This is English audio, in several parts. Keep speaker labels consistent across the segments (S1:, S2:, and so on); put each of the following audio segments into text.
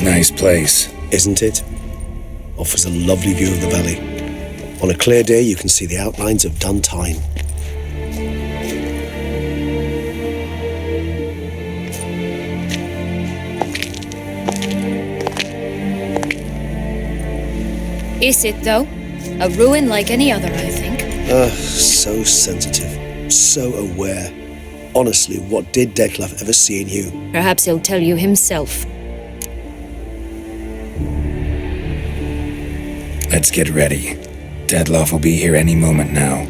S1: Nice place.
S2: Isn't it? Offers a lovely view of the valley. On a clear day, you can see the outlines of Duntine.
S3: Is it, though? A ruin like any other, I think.
S2: So sensitive, so aware. Honestly, what did Dettlaff ever see in you?
S3: Perhaps he'll tell you himself.
S1: Let's get ready. Dettlaff will be here any moment now.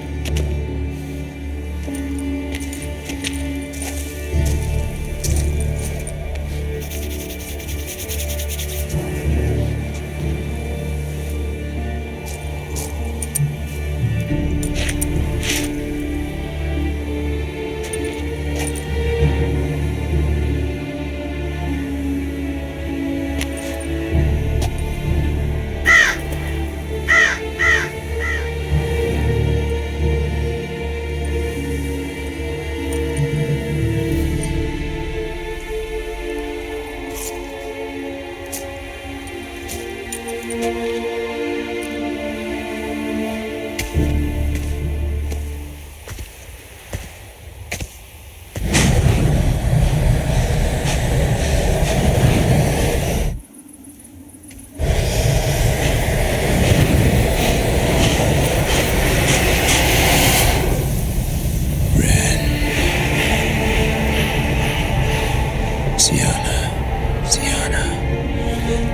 S4: Siana,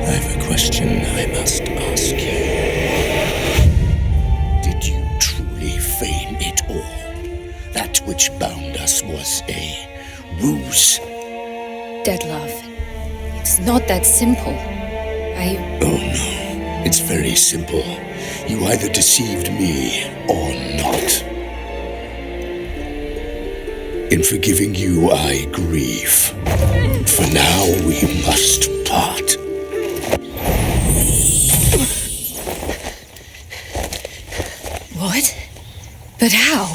S4: I have a question I must ask you. Did you truly feign it all? That which bound us was a ruse?
S3: Dettlaff, it's not that simple.
S4: Oh no, it's very simple. You either deceived me or not. In forgiving you, I grieve. For now, we must part.
S3: What? But how?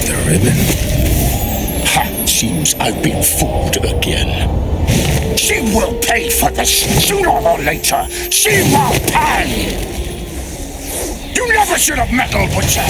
S1: The ribbon?
S4: Ha! Seems I've been fooled again. She will pay for this, sooner or later. She will pay! You never should have meddled with her!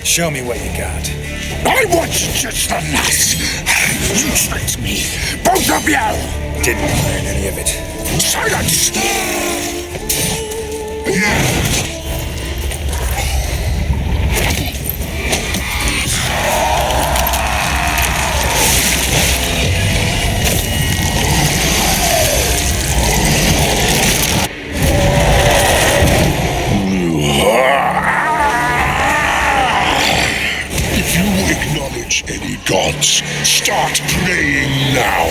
S1: Show me what you got.
S4: I was just the lass! You tricked me! Both of you!
S1: Didn't learn any of it.
S4: Silence! If you acknowledge any gods, start praying now!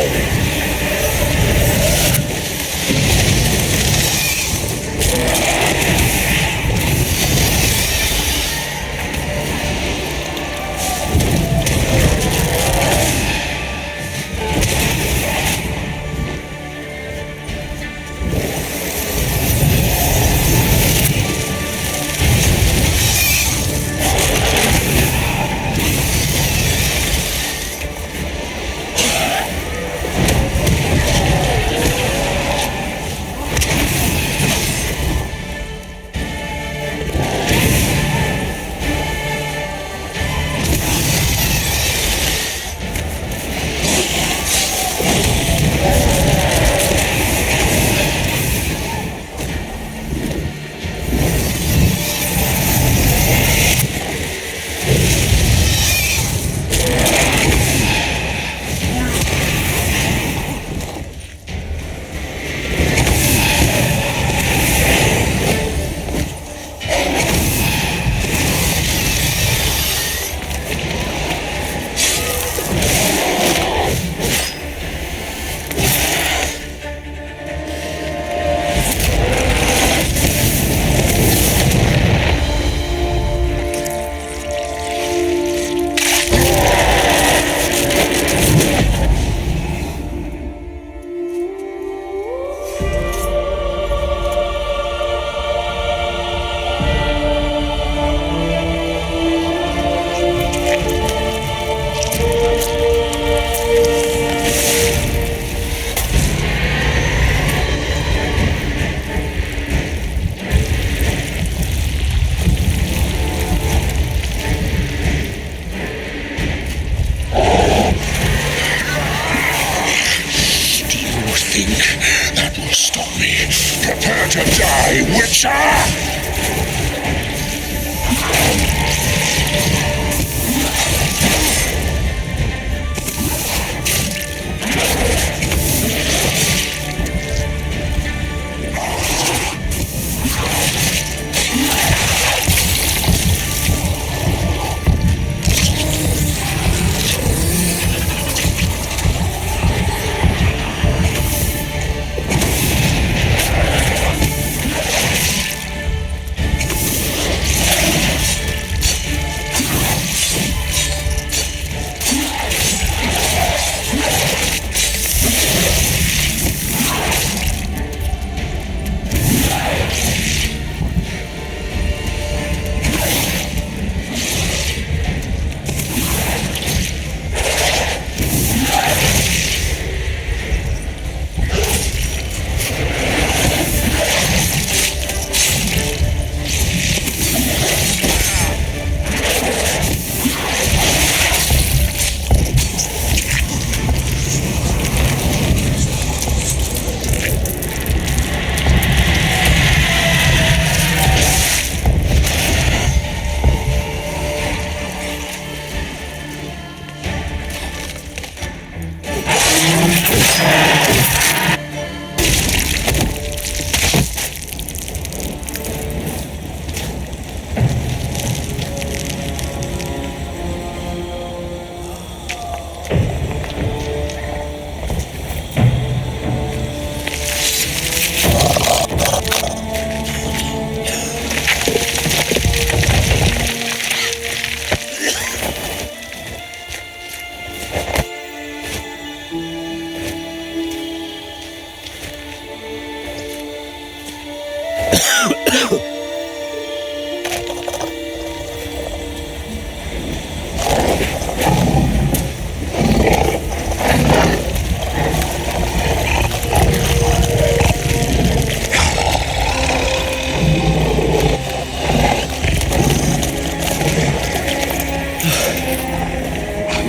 S4: Die, Witcher!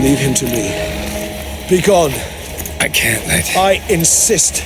S2: Leave him to me. Be gone.
S1: I can't let...
S2: I insist.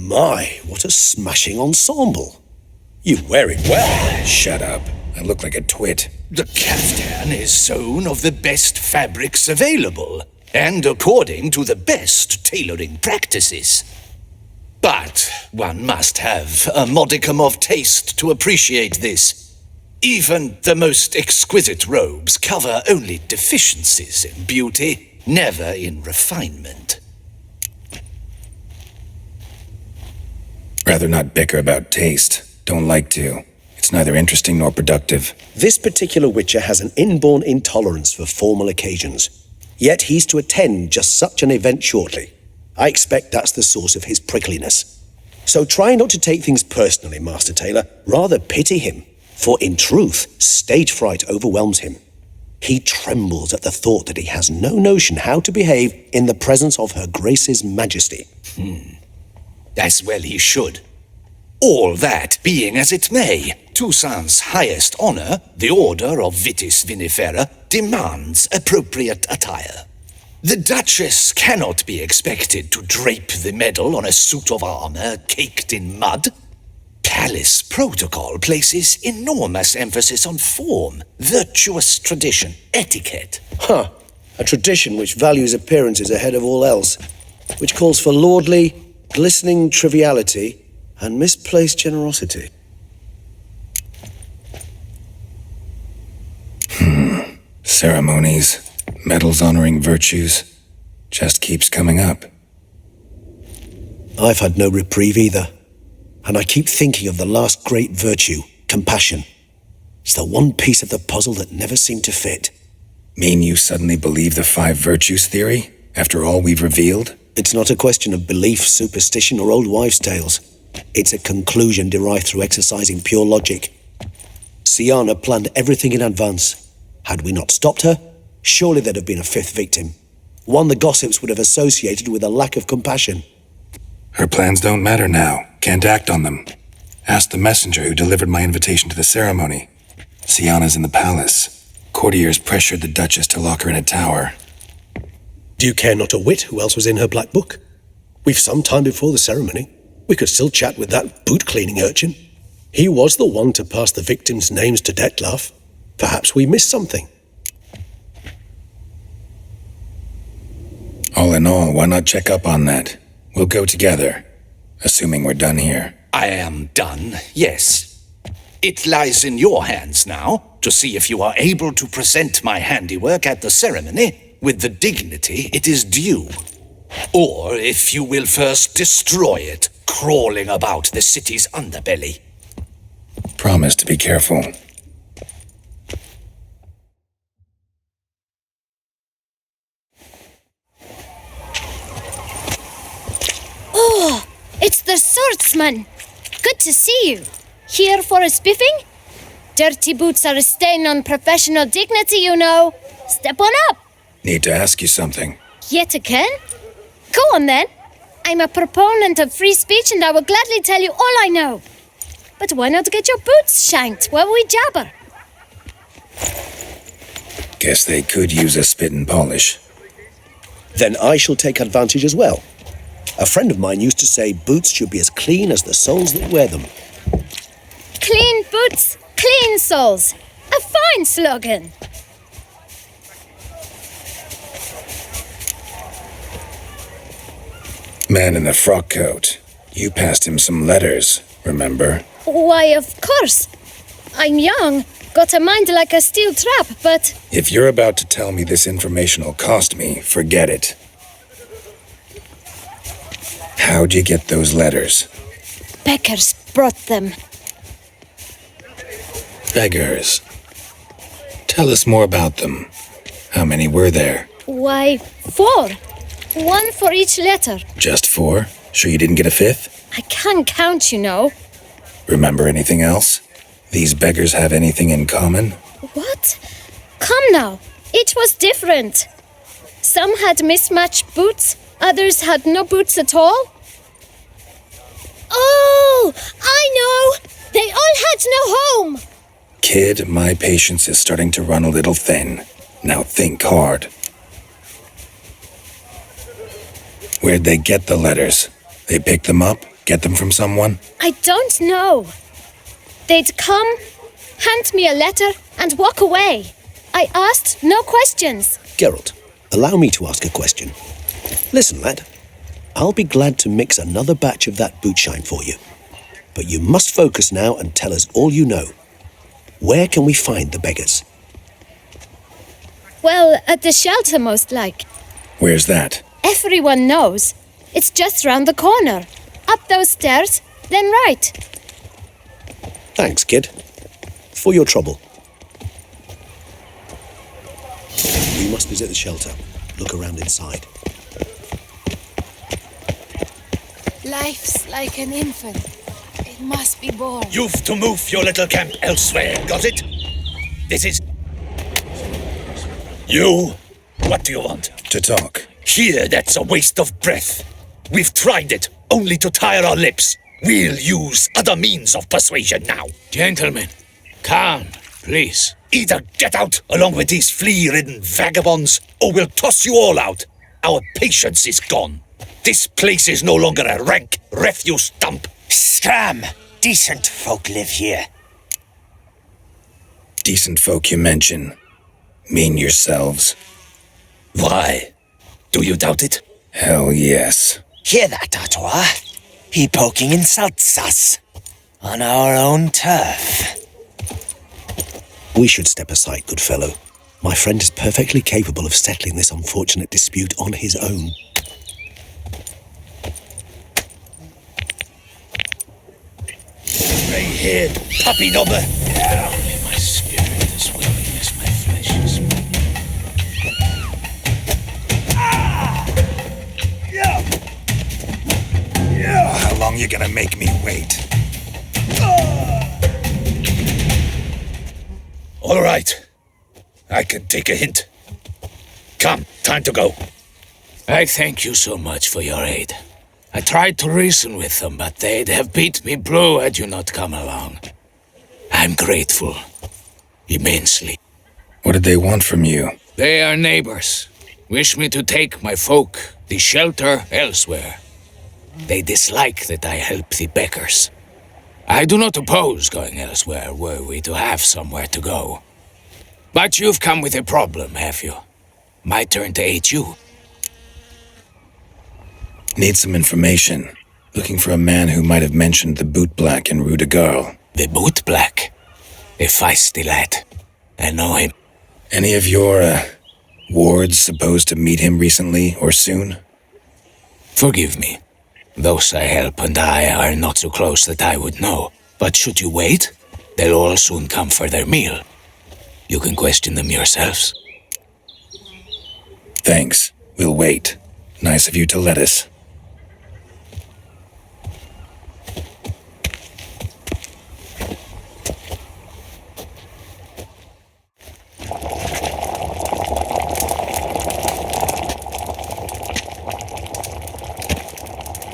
S2: My, what a smashing ensemble. You wear it well.
S1: Shut up. I look like a twit.
S5: The caftan is sewn of the best fabrics available, and according to the best tailoring practices. But one must have a modicum of taste to appreciate this. Even the most exquisite robes cover only deficiencies in beauty, never in refinement.
S1: Rather not bicker about taste. Don't like to. It's neither interesting nor productive.
S2: This particular Witcher has an inborn intolerance for formal occasions. Yet he's to attend just such an event shortly. I expect that's the source of his prickliness. So try not to take things personally, Master Taylor. Rather pity him. For in truth, stage fright overwhelms him. He trembles at the thought that he has no notion how to behave in the presence of Her Grace's Majesty.
S5: As well he should. All that being as it may, Toussaint's highest honor, the Order of Vitis Vinifera, demands appropriate attire. The Duchess cannot be expected to drape the medal on a suit of armor caked in mud. palace protocol places enormous emphasis on form, virtuous tradition, etiquette.
S2: Huh. A tradition which values appearances ahead of all else, which calls for lordly, glistening triviality and misplaced generosity.
S1: Ceremonies, medals honoring virtues, just keeps coming up.
S2: I've had no reprieve either, and I keep thinking of the last great virtue, compassion. It's the one piece of the puzzle that never seemed to fit.
S1: Mean you suddenly believe the 5 virtues theory, after all we've revealed?
S2: It's not a question of belief, superstition, or old wives' tales. It's a conclusion derived through exercising pure logic. Siana planned everything in advance. Had we not stopped her, surely there'd have been a 5th victim. One the gossips would have associated with a lack of compassion.
S1: Her plans don't matter now. Can't act on them. Ask the messenger who delivered my invitation to the ceremony. Siana's in the palace. Courtiers pressured the Duchess to lock her in a tower.
S2: Do you care not a whit who else was in her black book? We've some time before the ceremony. We could still chat with that boot-cleaning urchin. He was the one to pass the victims' names to Dettlaff. Perhaps we missed something.
S1: All in all, why not check up on that? We'll go together, assuming we're done here.
S5: I am done, yes. It lies in your hands now to see if you are able to present my handiwork at the ceremony with the dignity it is due. Or if you will first destroy it, crawling about the city's underbelly.
S1: Promise to be careful.
S3: Oh, it's the swordsman. Good to see you. Here for a spiffing? Dirty boots are a stain on professional dignity, you know. Step on up.
S1: Need to ask you something.
S3: Yet again? Go on then. I'm a proponent of free speech and I will gladly tell you all I know. But why not get your boots shanked while we jabber?
S1: Guess they could use a spit and polish.
S2: Then I shall take advantage as well. A friend of mine used to say boots should be as clean as the soles that wear them.
S3: Clean boots, clean soles. A fine slogan.
S1: Man in the frock coat. You passed him some letters, remember?
S3: Why, of course. I'm young, got a mind like a steel trap, but...
S1: If you're about to tell me this information will cost me, forget it. How'd you get those letters?
S3: Beggars brought them.
S1: Beggars. Tell us more about them. How many were there?
S3: Why, 4. 1 for each letter.
S1: Just 4? Sure you didn't get a 5th?
S3: I can't count, you know.
S1: Remember anything else? These beggars have anything in common?
S3: What? Come now. Each was different. Some had mismatched boots, others had no boots at all. Oh, I know! They all had no home!
S1: Kid, my patience is starting to run a little thin. Now think hard. Where'd they get the letters? They pick them up? Get them from someone?
S3: I don't know. They'd come, hand me a letter, and walk away. I asked no questions.
S2: Geralt, allow me to ask a question. Listen, lad. I'll be glad to mix another batch of that boot shine for you. But you must focus now and tell us all you know. Where can we find the beggars?
S3: Well, at the shelter, most like.
S1: Where's that?
S3: Everyone knows. It's just round the corner. Up those stairs, then right.
S2: Thanks, kid. For your trouble. We must visit the shelter. Look around inside.
S6: Life's like an infant. It must be born.
S5: You've to move your little camp elsewhere, got it? This is... You? What do you want?
S1: To talk.
S5: Here, that's a waste of breath. We've tried it, only to tire our lips. We'll use other means of persuasion now.
S7: Gentlemen, calm, please.
S5: Either get out along with these flea-ridden vagabonds, or we'll toss you all out. Our patience is gone. This place is no longer a rank refuse dump.
S7: Scram!
S4: decent folk live here.
S1: Decent folk you mention. Mean yourselves.
S5: Why? Do you doubt it?
S1: Hell yes.
S4: Hear that, Artois? He poking insults us. On our own turf.
S2: We should step aside, good fellow. My friend is perfectly capable of settling this unfortunate dispute on his own.
S5: Grey-haired puppy knobber.
S7: Only my spirit is willing as my flesh is weak.
S1: How long you gonna make me wait?
S5: All right. I can take a hint. Come, time to go.
S7: I thank you so much for your aid. I tried to reason with them, but they'd have beat me blue had you not come along. I'm grateful. Immensely.
S1: What did they want from you?
S7: They are neighbors. Wish me to take my folk, the shelter, elsewhere. They dislike that I help the Beckers. I do not oppose going elsewhere were we to have somewhere to go. But you've come with a problem, have you? My turn to aid you.
S1: Need some information. Looking for a man who might have mentioned the boot black in Rue de Garl.
S7: The boot black. A feisty lad. I know him.
S1: Any of your, wards supposed to meet him recently or soon?
S7: Forgive me. Those I help and I are not so close that I would know. But should you wait, they'll all soon come for their meal. You can question them yourselves.
S1: Thanks. We'll wait. Nice of you to let us.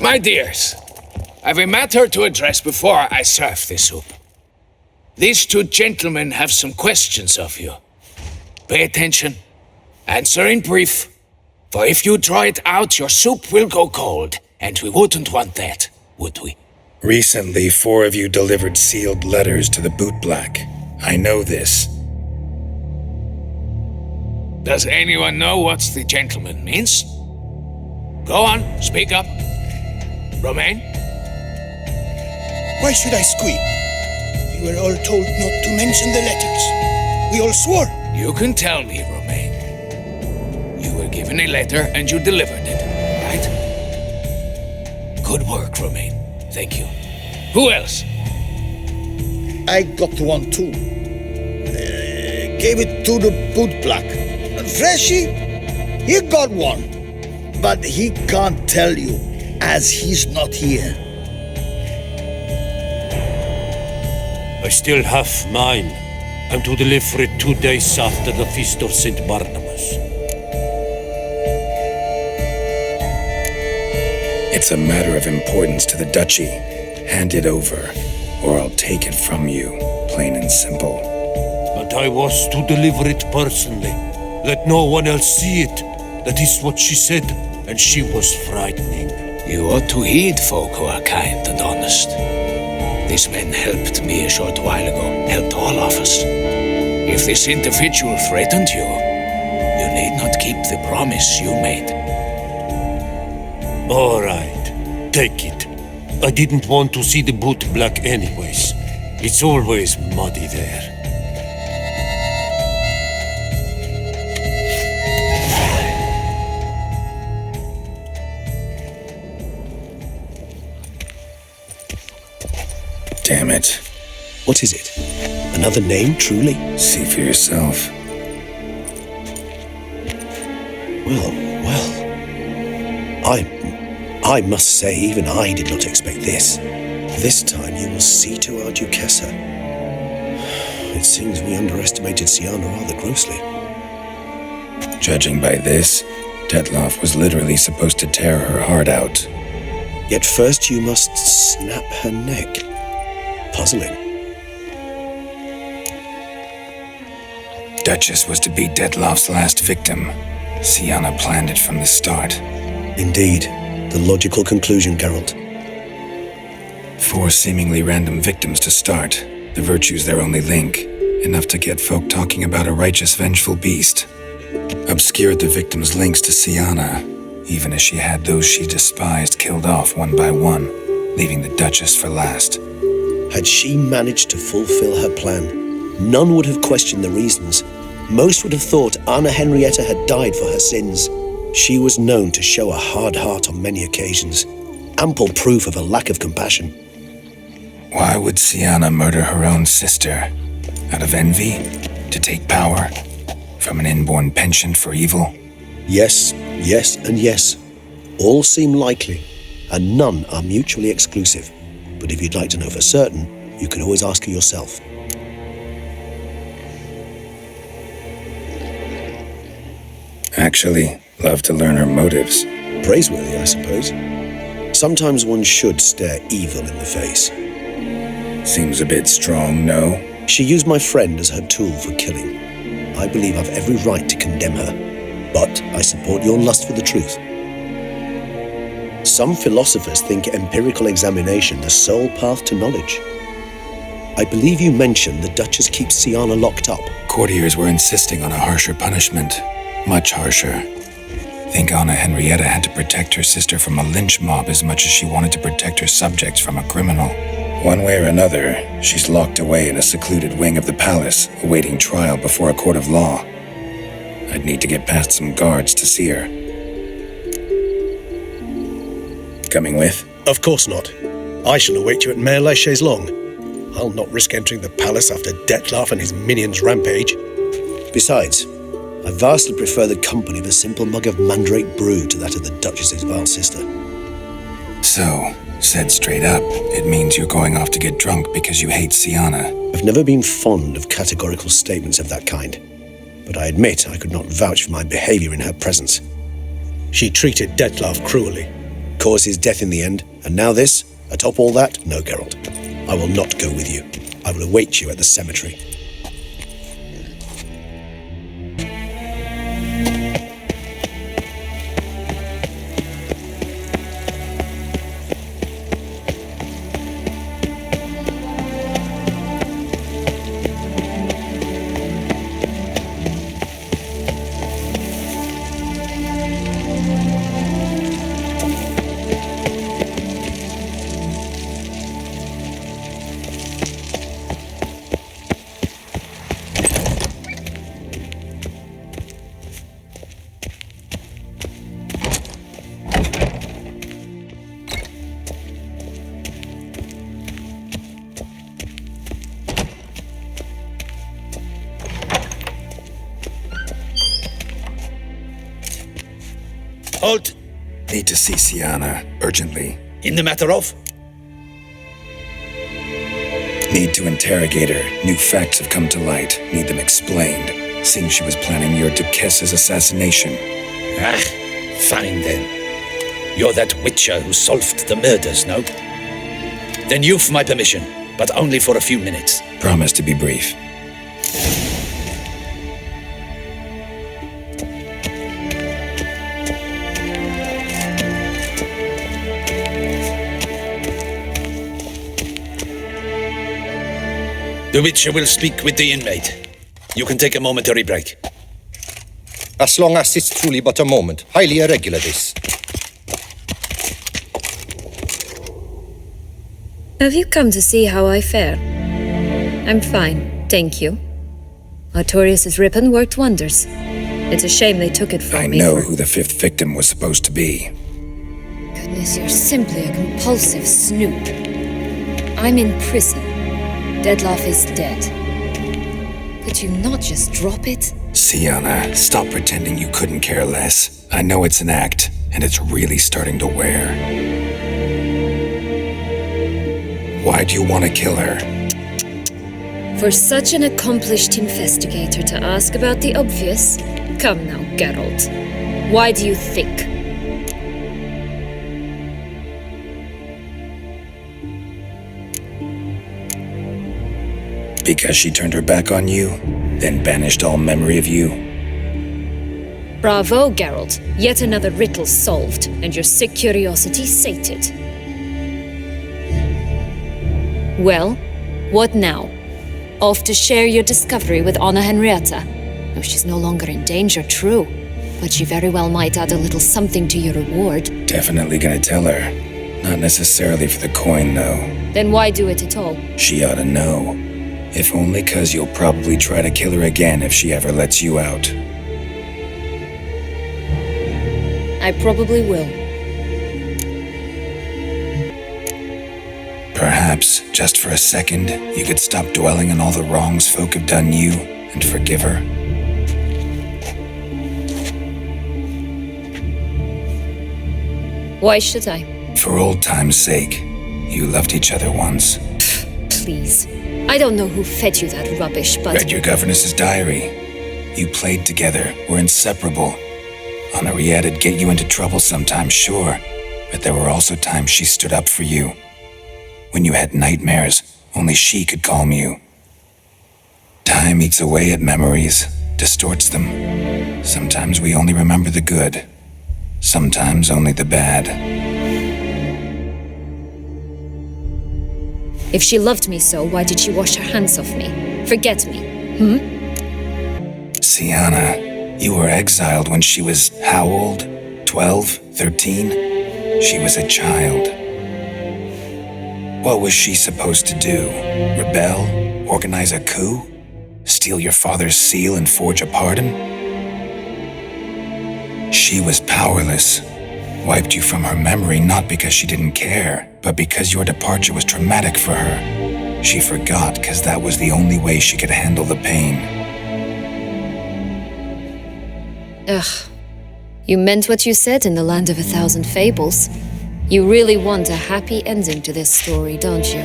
S7: My dears, I've a matter to address before I serve the soup. These two gentlemen have some questions of you. Pay attention. Answer in brief. For if you draw it out, your soup will go cold, and we wouldn't want that, would we?
S1: Recently, 4 of you delivered sealed letters to the boot black. I know this.
S7: Does anyone know what the gentleman means? Go on, speak up. Romain?
S8: Why should I squeal? We were all told not to mention the letters. We all swore.
S7: You can tell me, Romain. You were given a letter and you delivered it, right? Good work, Romain. Thank you. Who else?
S8: I got one too. Gave it to the boot black. And Freshy, he got one. But he can't tell you, as he's not here.
S9: I still have mine. I'm to deliver it 2 days after the Feast of St. Barnabas.
S1: It's a matter of importance to the duchy. Hand it over, or I'll take it from you, plain and simple.
S9: But I was to deliver it personally. Let no one else see it. That is what she said, and she was frightening.
S7: You ought to heed folk who are kind and honest. These men helped me a short while ago, helped all of us. If this individual threatened you, you need not keep the promise you made.
S9: All right, take it. I didn't want to see the boot black anyways. It's always muddy there.
S1: Damn it.
S2: What is it? Another name, truly?
S1: See for yourself.
S2: Well. I must say, even I did not expect this. This time you will see to our Duchessa. It seems we underestimated Siana rather grossly.
S1: Judging by this, Detloff was literally supposed to tear her heart out.
S2: Yet first you must snap her neck. Puzzling.
S1: Duchess was to be Detloff's last victim. Siana planned it from the start.
S2: Indeed, the logical conclusion, Geralt.
S1: 4 seemingly random victims to start. The virtue's their only link. Enough to get folk talking about a righteous, vengeful beast. Obscured the victims' links to Siana, even as she had those she despised killed off one by one, leaving the Duchess for last.
S2: Had she managed to fulfill her plan, none would have questioned the reasons. Most would have thought Anna Henrietta had died for her sins. She was known to show a hard heart on many occasions, ample proof of a lack of compassion.
S1: Why would Siana murder her own sister? Out of envy? To take power? From an inborn penchant for evil?
S2: Yes, yes, and yes. All seem likely, and none are mutually exclusive. But if you'd like to know for certain, you can always ask her yourself.
S1: Actually, love to learn her motives.
S2: Praiseworthy, I suppose. Sometimes one should stare evil in the face.
S1: Seems a bit strong, no?
S2: She used my friend as her tool for killing. I believe I've every right to condemn her, but I support your lust for the truth. Some philosophers think empirical examination the sole path to knowledge. I believe you mentioned the Duchess keeps Siana locked up.
S1: Courtiers were insisting on a harsher punishment. Much harsher. Think Anna Henrietta had to protect her sister from a lynch mob as much as she wanted to protect her subjects from a criminal. One way or another, she's locked away in a secluded wing of the palace, awaiting trial before a court of law. I'd need to get past some guards to see her. Coming with?
S2: Of course not. I shall await you at Mare la Chaise-Longue. I'll not risk entering the palace after Dettlaff and his minions rampage. Besides, I vastly prefer the company of a simple mug of mandrake brew to that of the Duchess's vile sister.
S1: So, said straight up, it means you're going off to get drunk because you hate Siana.
S2: I've never been fond of categorical statements of that kind, but I admit I could not vouch for my behavior in her presence. She treated Dettlaff cruelly, caused his death in the end, and now this? Atop all that, no, Geralt. I will not go with you. I will await you at the cemetery.
S5: Halt!
S1: Need to see Siana, urgently.
S5: In the matter of?
S1: Need to interrogate her. New facts have come to light. Need them explained. Seems she was planning your Duquesse's assassination.
S5: Ah, fine then. You're that witcher who solved the murders, no? Then you've my permission, but only for a few minutes.
S1: Promise to be brief.
S5: The Witcher will speak with the inmate. You can take a momentary break.
S10: As long as it's truly but a moment. Highly irregular, this.
S11: Have you come to see how I fare? I'm fine, thank you. Artorius' ribbon worked wonders. It's a shame they took it from me.
S1: I know who the 5th victim was supposed to be.
S11: Goodness, you're simply a compulsive snoop. I'm in prison. Dettlaff is dead. Could you not just drop it?
S1: Siana, stop pretending you couldn't care less. I know it's an act, and it's really starting to wear. Why do you want to kill her?
S11: For such an accomplished investigator to ask about the obvious? Come now, Geralt. Why do you think?
S1: Because she turned her back on you, then banished all memory of you?
S11: Bravo, Geralt. Yet another riddle solved, and your sick curiosity sated. Well, what now? Off to share your discovery with Anna Henrietta? No, she's no longer in danger, true. But she very well might add a little something to your reward.
S1: Definitely gonna tell her. Not necessarily for the coin, though.
S11: Then why do it at all?
S1: She ought to know. If only 'cause you'll probably try to kill her again if she ever lets you out.
S11: I probably will.
S1: Perhaps, just for a second, you could stop dwelling on all the wrongs folk have done you and forgive her.
S11: Why should I?
S1: For old time's sake. You loved each other once.
S11: Please. I don't know who fed you that rubbish, but...
S1: Read your governess's diary. You played together, were inseparable. Henriette'd get you into trouble sometimes, sure, but there were also times she stood up for you. When you had nightmares, only she could calm you. Time eats away at memories, distorts them. Sometimes we only remember the good. Sometimes only the bad.
S11: If she loved me so, why did she wash her hands off me? Forget me,
S1: Sienna, you were exiled when she was how old? 12? 13? She was a child. What was she supposed to do? Rebel? Organize a coup? Steal your father's seal and forge a pardon? She was powerless. Wiped you from her memory not because she didn't care, but because your departure was traumatic for her. She forgot because that was the only way she could handle the pain.
S11: Ugh. You meant what you said in the Land of 1,000 Fables. You really want a happy ending to this story, don't you?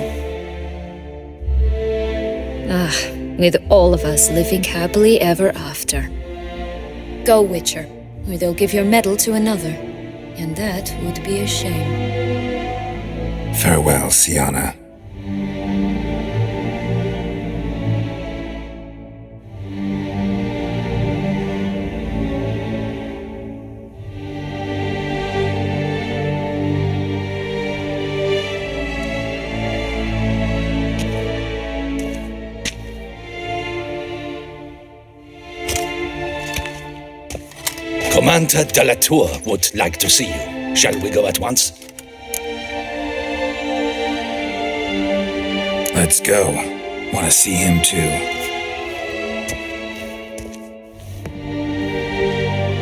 S11: With all of us living happily ever after. Go, Witcher, or they'll give your medal to another. And that would be a shame.
S1: Farewell, Sienna.
S5: Commander de la Tour would like to see you. Shall we go at once?
S1: Let's go. Want to see him too.